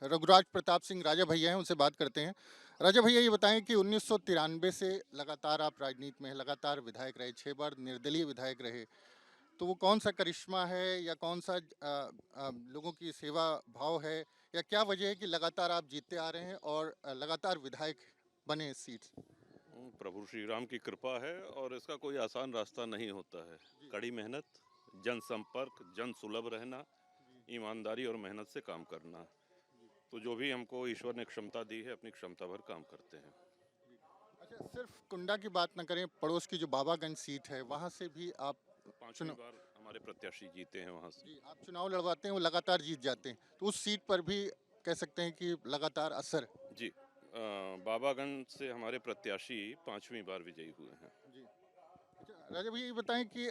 रघुराज प्रताप सिंह राजा भैया हैं, उनसे बात करते हैं। राजा भैया ये बताएं कि 1993 से लगातार आप राजनीति में हैं, लगातार विधायक रहे, 6 बार निर्दलीय विधायक रहे। तो वो कौन सा करिश्मा है या कौन सा लोगों की सेवा भाव है या क्या वजह है कि लगातार आप जीतते आ रहे हैं और लगातार विधायक बने इस सीट से? प्रभु श्री राम की कृपा है और इसका कोई आसान रास्ता नहीं होता है। जी, कड़ी मेहनत, जनसंपर्क, जन सुलभ रहना, जी, ईमानदारी और मेहनत से काम करना। जी, तो जो भी हमको ईश्वर ने क्षमता दी है, अपनी क्षमता भर काम करते हैं। जी। अच्छा, सिर्फ कुंडा की बात ना करें, पड़ोस की जो बाबागंज सीट है, वहाँ से भी आप पांचवी चुनाव बार हमारे प्रत्याशी जीते हैं वहां से। जी, आप चुनाव लड़वाते हैं, वो लगातार जीत जाते हैं। तो उस सीट पर भी कह सकते हैं कि लगातार असर है। जी, बाबागंज से हमारे प्रत्याशी पांचवी बार विजयी हुए हैं। जी। अच्छा, राजा भैया ये बताएं कि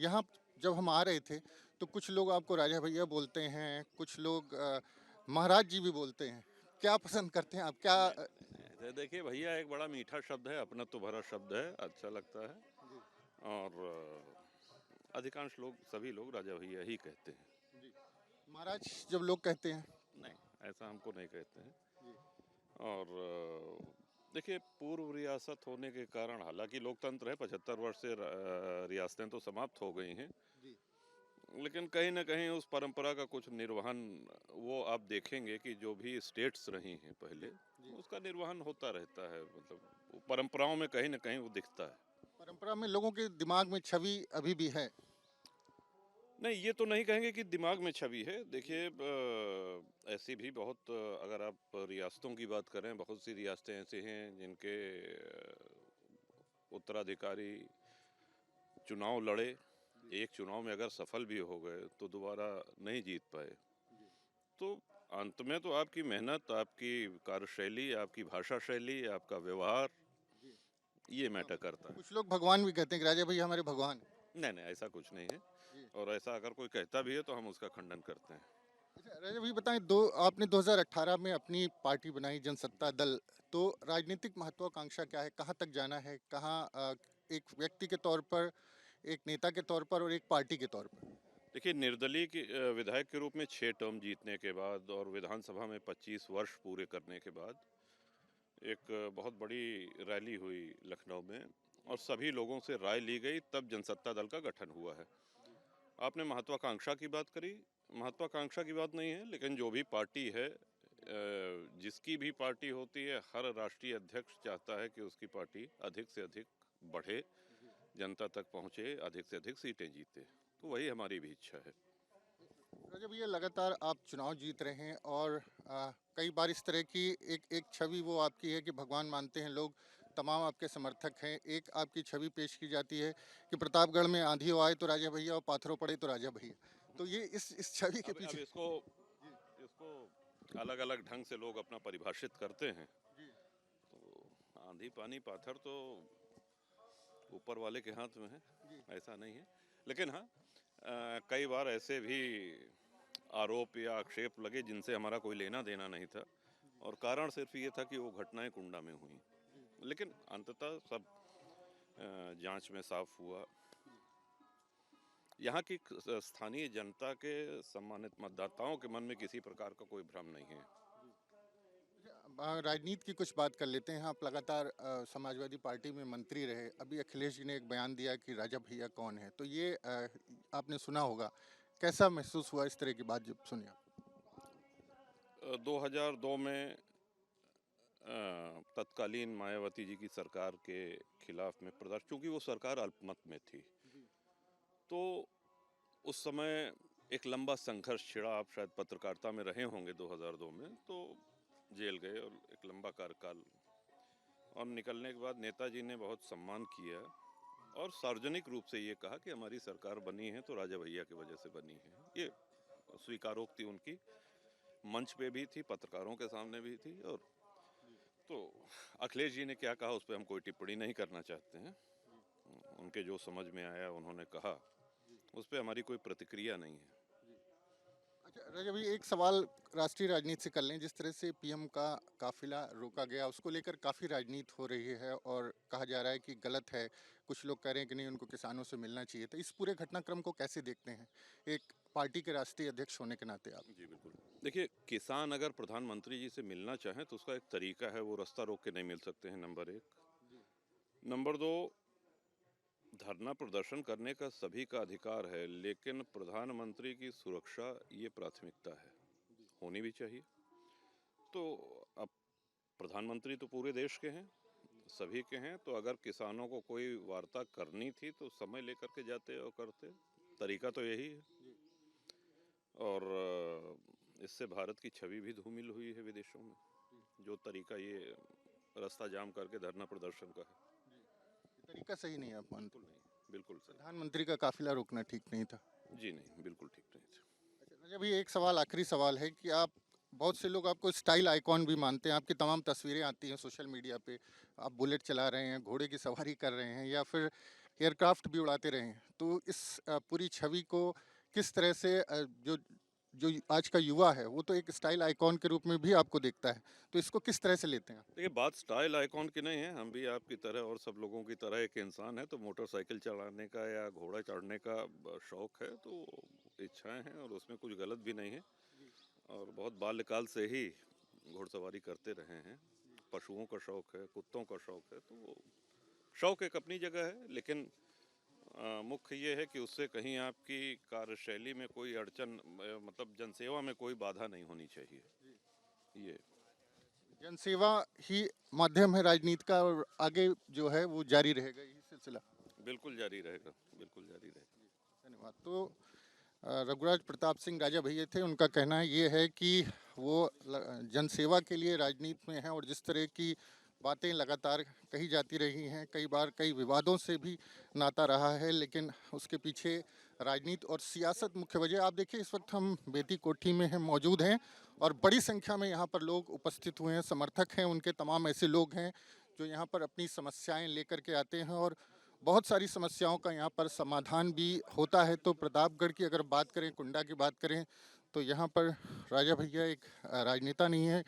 यहाँ जब हम आ रहे थे तो कुछ लोग आपको राजा भैया बोलते हैं, कुछ लोग महाराज जी भी बोलते हैं। क्या पसंद करते हैं आप? क्या नहीं नहीं नहीं, देखिए भैया एक बड़ा मीठा शब्द है, अपना तो भरा शब्द है, अच्छा लगता है। जी, और अधिकांश लोग, सभी लोग राजा भैया ही कहते हैं। जी। महाराज जब लोग कहते हैं। नहीं, ऐसा हमको नहीं कहते हैं। जी, और देखिए, पूर्व रियासत होने के कारण, हालांकि लोकतंत्र है, 75 वर्ष से रियासतें तो समाप्त हो गई हैं, जी, लेकिन कहीं ना कहीं उस परंपरा का कुछ निर्वहन, वो आप देखेंगे कि जो भी स्टेट्स रही हैं जी, पहले, जी। उसका निर्वहन होता रहता है। मतलब वो परंपराओं में कहीं ना कहीं वो दिखता है। परंपरा में लोगों के दिमाग में छवि अभी भी है। नहीं, ये तो नहीं कहेंगे कि दिमाग में छवि है। जी, देखिए, ऐसी भी बहुत, अगर आप रियासतों की बात करें, बहुत सी रियासतें ऐसी हैं जिनके उत्तराधिकारी चुनाव लड़े, जी, एक चुनाव में अगर सफल भी हो गए तो दोबारा नहीं जीत पाए। जी, तो अंत में तो आपकी मेहनत, आपकी कार्यशैली, आपकी भाषा शैली, आपका व्यवहार, जी। ये हाँ, मैटर करता है। कुछ लोग भगवान भी कहते हैं कि राजा भैया हमारे भगवान हैं। नहीं नहीं, ऐसा कुछ नहीं है। जी। और ऐसा अगर कोई कहता भी है तो हम उसका खंडन करते हैं। अच्छा, राजा भाई बताएं, दो आपने 2018 में अपनी पार्टी बनाई जनसत्ता दल। तो राजनीतिक महत्वाकांक्षा क्या है? कहाँ तक जाना है? कहाँ एक व्यक्ति के तौर पर, एक नेता के तौर पर और एक पार्टी के तौर पर? देखिए, निर्दलीय की विधायक के रूप में 6 टर्म जीतने के बाद और विधानसभा में 25 वर्ष पूरे करने के बाद एक बहुत बड़ी रैली हुई लखनऊ में, और सभी लोगों से राय ली गई, तब जनसत्ता दल का गठन हुआ है। जी, आपने महत्वाकांक्षा की बात करी। महत्वाकांक्षा की बात नहीं है, लेकिन जो भी पार्टी है, जिसकी भी पार्टी होती है, हर राष्ट्रीय अध्यक्ष चाहता है कि उसकी पार्टी अधिक से अधिक बढ़े, जी। जनता तक पहुंचे, अधिक से अधिक सीटें जीते। तो वही हमारी भी इच्छा है। राजा भैया लगातार आप चुनाव जीत रहे हैं और कई बार इस तरह की एक एक छवि वो आपकी है कि भगवान मानते हैं लोग, तमाम आपके समर्थक हैं। एक आपकी छवि पेश की जाती है कि प्रतापगढ़ में आंधी आए तो राजा भैया और पाथरों पड़े तो राजा भैया। तो ये इस छवि के अब पीछे। इसको जी, इसको अलग अलग ढंग से लोग अपना परिभाषित करते हैं। जी, तो आंधी पानी पाथर तो ऊपर वाले के हाथ में है, जी, ऐसा नहीं है। लेकिन हाँ, कई बार ऐसे भी आरोप या आक्षेप लगे जिनसे हमारा कोई लेना देना नहीं था, जी, और कारण सिर्फ ये था कि वो घटनाएं कुंडा में हुई। जी, लेकिन अंततः सब जांच में साफ हुआ। जी। यहाँ की स्थानीय जनता के, सम्मानित मतदाताओं के मन में किसी प्रकार का कोई भ्रम नहीं है। जी। अच्छा, राजनीति की कुछ बात कर लेते हैं। आप लगातार समाजवादी पार्टी में मंत्री रहे। अभी अखिलेश जी ने एक बयान दिया कि राजा भैया कौन है, तो ये आपने सुना होगा। कैसा महसूस हुआ इस तरह की बात जब सुनी आप? 2002 में तत्कालीन मायावती जी की सरकार के खिलाफ में प्रदर्शन, चूंकि वो सरकार अल्पमत में थी, जी, तो उस समय एक लंबा संघर्ष छिड़ा। आप शायद पत्रकारिता में रहे होंगे 2002 में, तो जेल गए और एक लंबा कार्यकाल, और निकलने के बाद नेताजी ने बहुत सम्मान किया और सार्वजनिक रूप से ये कहा कि हमारी सरकार बनी है तो राजा भैया की वजह से बनी है। ये स्वीकारोक्ति उनकी मंच पे भी थी, पत्रकारों के सामने भी थी। और जी, तो अखिलेश जी ने क्या कहा उस पर हम कोई टिप्पणी नहीं करना चाहते हैं। जी, उनके जो समझ में आया उन्होंने कहा, जी, उस पर हमारी कोई प्रतिक्रिया नहीं है। जी। अच्छा राजा भाई, एक सवाल राष्ट्रीय राजनीति से कर लें। जिस तरह से पीएम का काफिला रोका गया, उसको लेकर काफ़ी राजनीति हो रही है और कहा जा रहा है कि गलत है। कुछ लोग कह रहे हैं कि नहीं, उनको किसानों से मिलना चाहिए। तो इस पूरे घटनाक्रम को कैसे देखते हैं, एक पार्टी के राष्ट्रीय अध्यक्ष होने के नाते आप? जी बिल्कुल। देखिए, किसान अगर प्रधानमंत्री जी से मिलना चाहें तो उसका एक तरीका है, वो रास्ता रोक के नहीं मिल सकते हैं, नंबर एक। नंबर दो, धरना प्रदर्शन करने का सभी का अधिकार है, लेकिन प्रधानमंत्री की सुरक्षा ये प्राथमिकता है, होनी भी चाहिए। तो अब प्रधानमंत्री तो पूरे देश के हैं, सभी के हैं, तो अगर किसानों को कोई वार्ता करनी थी तो समय लेकर के जाते और करते। तरीका तो यही है। और इससे भारत की छवि भी धूमिल हुई है विदेशों में, जो तरीका ये रास्ता जाम करके धरना प्रदर्शन का है। ये तरीका सही नहीं है, आप मानते बिल्कुल हैं? नहीं, बिल्कुल सही। प्रधानमंत्री का काफिला रोकना ठीक नहीं था। जी नहीं, बिल्कुल ठीक नहीं था। अच्छा राजा भैया, एक सवाल, आखिरी सवाल है कि आप, बहुत से लोग आपको स्टाइल आइकॉन भी मानते हैं, आपकी तमाम तस्वीरें आती हैं सोशल मीडिया पे, आप बुलेट चला रहे हैं, घोड़े की सवारी कर रहे हैं, या फिर एयरक्राफ्ट भी उड़ाते रहे हैं, तो इस पूरी छवि को किस तरह से जो जो आज का युवा है वो तो एक स्टाइल आइकॉन के रूप में भी आपको देखता है, तो इसको किस तरह से लेते हैं आप? देखिए, बात स्टाइल आइकॉन की नहीं है, हम भी आपकी तरह और सब लोगों की तरह एक इंसान है, तो मोटरसाइकिल चलाने का या घोड़ा चढ़ने का शौक है, तो इच्छाएं हैं और उसमें कुछ गलत भी नहीं है। और बहुत बाल्यकाल से ही घुड़सवारी करते रहे हैं, पशुओं का शौक है, कुत्तों का शौक है, तो शौक एक अपनी जगह है, लेकिन मुख्य ये है कि उससे कहीं आपकी कार्यशैली में कोई अड़चन, मतलब जनसेवा में कोई बाधा नहीं होनी चाहिए। ये जनसेवा ही माध्यम है राजनीति का, और आगे जो है वो जारी रहेगा यही सिलसिला। बिल्कुल जारी रहेगा, बिल्कुल जारी रहेगा। धन्यवाद। तो रघुराज प्रताप सिंह राजा भैया थे, उनका कहना ये है कि वो जनसेवा के लिए राजनीति में हैं, और जिस तरह की बातें लगातार कही जाती रही हैं, कई बार कई विवादों से भी नाता रहा है, लेकिन उसके पीछे राजनीति और सियासत मुख्य वजह। आप देखिए, इस वक्त हम बेती कोठी में हैं, मौजूद हैं, और बड़ी संख्या में यहाँ पर लोग उपस्थित हुए हैं, समर्थक हैं उनके, तमाम ऐसे लोग हैं जो यहाँ पर अपनी समस्याएं लेकर के आते हैं, और बहुत सारी समस्याओं का यहाँ पर समाधान भी होता है। तो प्रतापगढ़ की अगर बात करें, कुंडा की बात करें, तो यहाँ पर राजा भैया एक राजनेता नहीं है,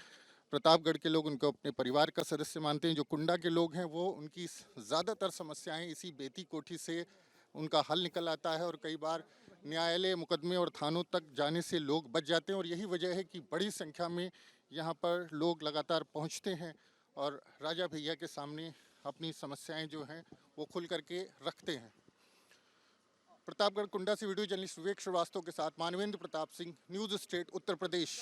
प्रतापगढ़ के लोग उनको अपने परिवार का सदस्य मानते हैं। जो कुंडा के लोग हैं वो उनकी ज़्यादातर समस्याएं इसी बेती कोठी से उनका हल निकल आता है, और कई बार न्यायालय, मुकदमे और थानों तक जाने से लोग बच जाते हैं, और यही वजह है कि बड़ी संख्या में यहाँ पर लोग लगातार पहुँचते हैं और राजा भैया के सामने अपनी समस्याएं जो हैं वो खुल करके रखते हैं। प्रतापगढ़ कुंडा से वीडियो जर्नलिस्ट विवेक श्रीवास्तव के साथ मानवेंद्र प्रताप सिंह, न्यूज़ स्टेट, उत्तर प्रदेश।